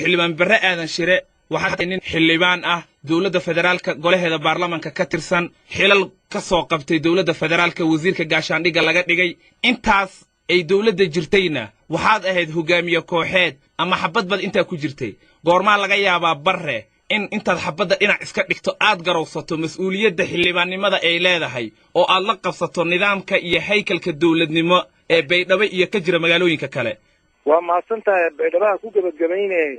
xildhibaan Barre Aadan Shire waxaa nin xildhibaan ah dawladda federaalka golaheeda baarlamaanka ka tirsan xilal ka soo qabtay dawladda federaalka wasiirka gaashaandhigga laga dhigay intaas ay dawladda jirtayna waxaad ahayd hogaamiye kooxeed ama xabadbad intaa ku jirtay goormaa laga yaabaa Barre in intaad xabadda dhinac iska dhigto aad garowsato mas'uuliyadda xildhibaannimada ay leedahay oo aad la qabsato nidaamka iyo haykalka dawladnimo ee Baydhabo iyo ka jira magaalooyinka kale waa maasantahay Baydhabo ku gabagabaynay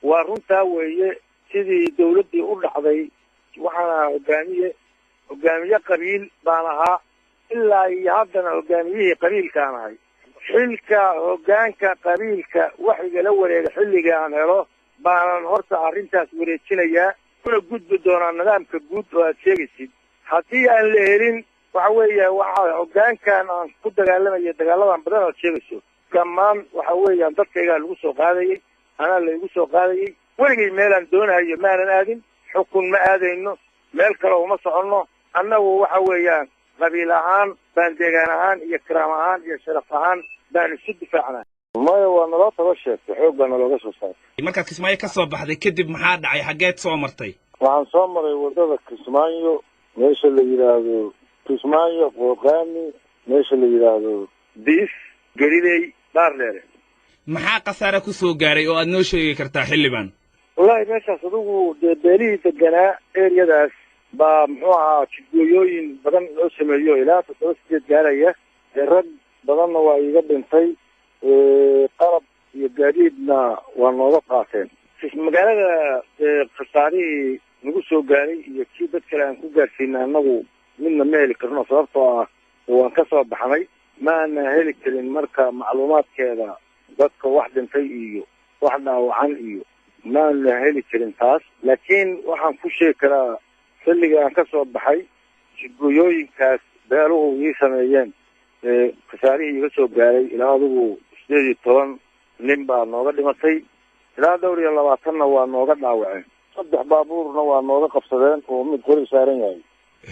waa runtaa weeye sidii dawladdii u dhacday waxaana hogaamiye qabiil baan ahaa ilaa iyo haddana hogaamiyihii qabiilkaan ahay xilka hoggaanka qabiilka wax igala wareega xilliga aan helo baanan horta arrintaas wareejinayaa kuna gudbi doonaa nidaamka guud oo aad sheegaysid haddii aan la helin waxa weeye waxa hoggaankan aan ku dagaalamayo dagaaladan badan aad sheegayso dhammaan waxa weeyaan dadkaygaa lagu soo qaadayay anaa laygu soo qaadayay weligay meelaan doonayo maanan aadin xukun ma aadayno meel kale uma soconno annagu waxa weeyaan qabiil ahaan baan deegaan ahaan iyo kiraam ahaan iyo sharaf ahaan baan isu difaacnaa maya waa naloo taba sheegtay xoog baa nalooga soo saartay markaad Kismaayo ka soo baxday kadib maxaa dhacay xageed soo martay waxaan soo maray wadada Kismaayo meesha la yiraahdo Kismaayo Qooqaani meesha la yiraahdo Diis Galiley Baardheere maxaa qasaare ku soo gaaray oo aad noo sheegi kartaa xildhibaan wallahi meeshaas adigu beelihii deganaa eriyadaas baa muxuu ahaa jidgooyooyin badan loo sameeyo ilaa 7 gaaraya rag badanna waa iga dhintay qalab iyo gaadiidna waa nooga qaateen magaalada khasaarihii nagu soo gaaray iyo kii dad kale aan ku gaarsiinay annagu midna ma heli karno sababtoo ah waan ka soo baxnay maana heli karin marka macluumaadkeeda dadka wax dhintay iyo wax dhaawacan iyo maana heli karin taas laakiin waxaan ku sheegi karaa xilliga aan ka soo baxay jidgooyooyinkaas beeluhu ii sameeyeen khasaarihii iga soo gaaray ilaa adigu 18 nin baa nooga dhimatay ilaa 20 waa nooga dhaawaceen 3 baabuurna waa nooga qabsadeen oo mid qori saaran yahay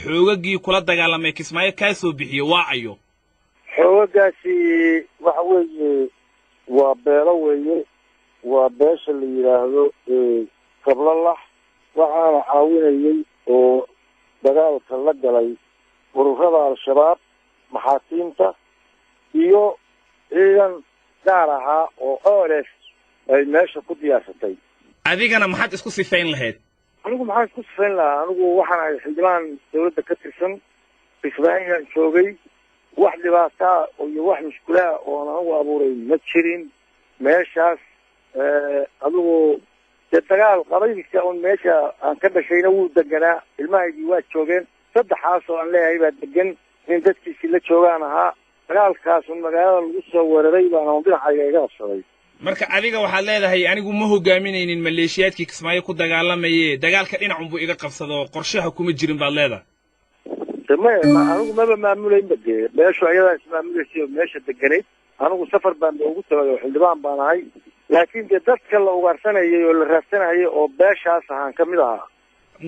xoogagii kula dagaalamay Kismaayo ka soo bixiyo waacayo xoogagaasi waxa weeye waa beelo weeye waa beesha la yiraahdo Kablalax waxaana caawinayay oo dagaalka la galay ururada al-shabaab maxaakiimta iyo ciidan gaar ahaa oo OLS ay meesha ku diyaarsatay adigana maxaad isku sifayn lahayd anigu maxaan isku sifayn lahaa anigu waxaan ahay xildhibaan dawladda ka tirsan Kismaayo joogay wax dhibaato iyo wax mushkila oo anagu abuuray ma jirin meeshaas adigu dagaal qabiilka oo meesha aan ka dhashayna wuu deganaa ilmahaygii waa joogeen saddexaas oo aan leeyahay baa degan in dadkiisii la joogaan ahaa dagaalkaas magaalada lagu soo weeraray baan dhinacayga iga qabsaday marka adiga waxaad leedahay anigu ma hogaaminaynin maleeshiyaadkii Kismaayo ku dagaalamayay dagaalka dhinacun buu iga qabsado qorshaha kuma jirin baad leedahay anigu maba maamulayn badee meeshu ayadaa ismaamulaysa meesha deganeed anigu safar baan ugu tagay xildhibaan baan ahay laakiin dadka la ugaarsanayay oo la raadsanayay oo beeshaas ahaan ka mid ahaa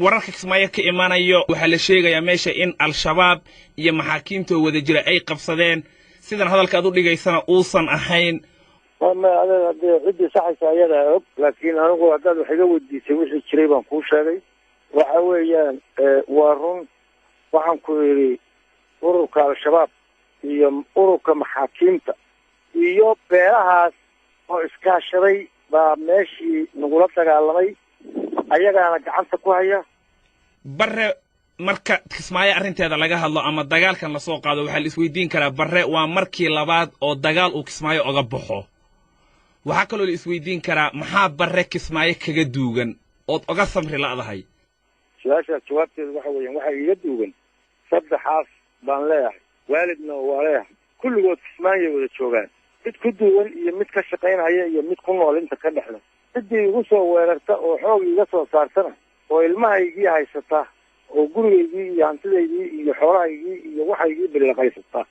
wararka Kismaayo ka imaanayo waxa la sheegayaa meesha in al-shabaab iyo maxaakiimta wada jira ay qabsadeen sidan hadalka aad u dhigaysana uusan ahayn ma adeer cidii saxaysa ayada og laakiin anigu haddaad wax iga weydiisay wixii jiray baan kuu sheegay waxa weeyaan waa run waxaan ku yidhi ururka al-shabaab iyo ururka maxaakiimta iyo beelahaas oo iskaashaday baa meeshii nagula dagaalamay ayagaana gacanta ku haya Barre marka Kismaayo arrinteeda laga hadlo ama dagaalkan la soo qaado waxa la isweydiin karaa Barre waa markii labaad oo dagaal uu Kismaayo uga baxo waxa kale oo la isweydiin karaa maxaa Barre Kismaayo kaga duugan oo uga samri laadahay su'aasha jawaabteedu waxa weeyaan waxa iga duugan saddexaas baan leeyahay waalidna waa leeyahay kulligood Kismaayo wada joogaan mid ku duwan iyo mid ka shaqaynaya iyo mid ku nool inta ka dhaxla sidii ugu soo weerarta oo xoog iga soo saartana oo ilmahaygii haysata oo gurigaygii iyo hantidaydii iyo xoolahaygii iyo waxaygii bilaqaysata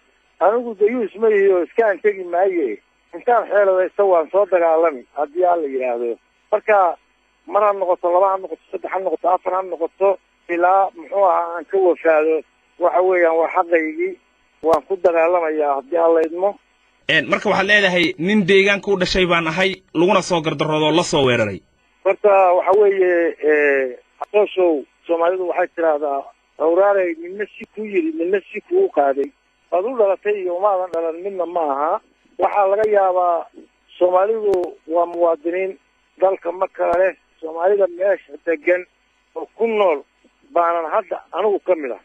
anigu dayuus ma iyo iska aan tegi maaye intaan xeeladaysta waan soo dagaalami haddii aan la yidhaahdo marka mar ha noqoto 2 ha noqoto 3 ha noqoto 4 ha noqoto ilaa muxuu ahaa aan ka wafaado waxa weeyaan waa xaqaygii waan ku dagaalamayaa haddii aan la idmo marka waxaad leedahay nin deegaanka u dhashay baan ahay laguna soo gardaroodo la soo weeraray horta waxa weeye aqoonshow Soomaalidu waxay tiraahdaa awraaray midna si ku yiri midna si ku qaaday adu dhalatay iyo maadan dhalan midna maaha waxa laga yaabaa Soomaalidu waa muwaadiniin dalka ma kale Soomaalida meesha degan oo ku nool baanan hadda anigu kamid ah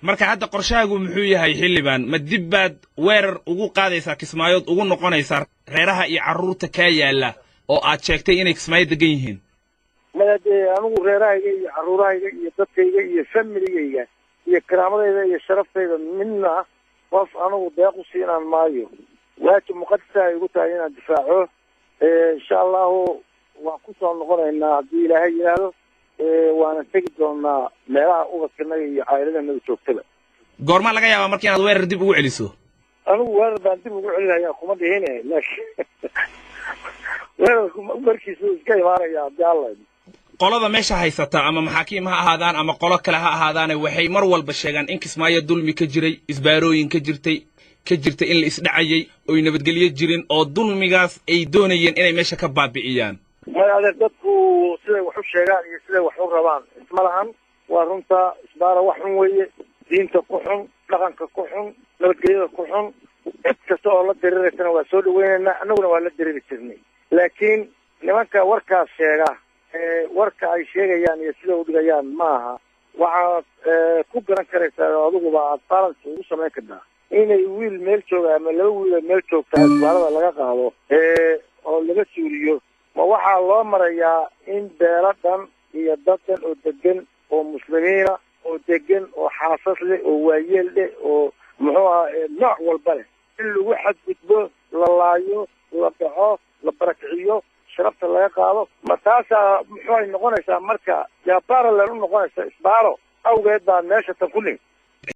marka hadda qorshaagu muxuu yahay xilibaan ma dib baad weerar ugu qaadaysaa Kismaayood ugu noqonaysaa reeraha iyo carruurta ka yaala oo aad sheegtay inay Kismaayo degan yihiin maadee anigu reerahayga iyo carruurahayga iyo dadkayga iyo familygayga iyo karaamadayda iyo sharaftayda midna qof anigu deeq u siinaan maayo waajib muqaddas ay ugu tahay inaan difaaco insha allahu waan ku soo noqonaynaa haddii ilaahay yiraahdo waana tegi doonaa meelaha ubadkanaga iyo caa'iladanaga joogtada goorma laga yaabaa markii inaad weerar dib ugu celiso anigu weerar baan dib ugu celinayaa kuma dhihine laakiin weerarku markiisu iska imaanaya haddii alla qolada meesha haysata ama maxaakiim ha ahaadaan ama qolo kale ha ahaadaan waxay mar walba sheegaan in Kismaayo dulmi ka jiray isbaarooyin ka jirtay in la isdhacayay oo nabadgelyo jirin oo dulmigaas ay doonayeen inay meesha ka baabi'iyaan ma adeer dadku siday wax u sheegaan iyo siday wax u rabaan isma lahan waa runta isbaara wax xun weeye diinta ku xun dhaqanka ku xun nabadgelyada ku xun cid kasta oo la diriiraysana waa soo dhaweynaynaa annaguna waa la diriiri jirnay laakiin nimanka warkaas sheega warka ay sheegayaan iyo sida u dhigayaan maaha waxaad ku garan karaysaa adiguba aad balance ugu samayn kartaa inay wiil meel jooga ama laba wiil meel joogta isbaalada laga qaado oo laga suuriyo ma waxaa loo marayaa in beeladan iyo dadan oo degan oo muslimiina oo degan oo xaasas leh oo waayeel leh oo muxuu ahaa nooc walba leh in lagu xadgudbo la laayo la dhaco la barakiciyo sharafta laga qaado ma taasaa muxuu ay noqonaysaa marka yaa parallel u noqonaysa isbaaro awgeed baa meesha tan ku nin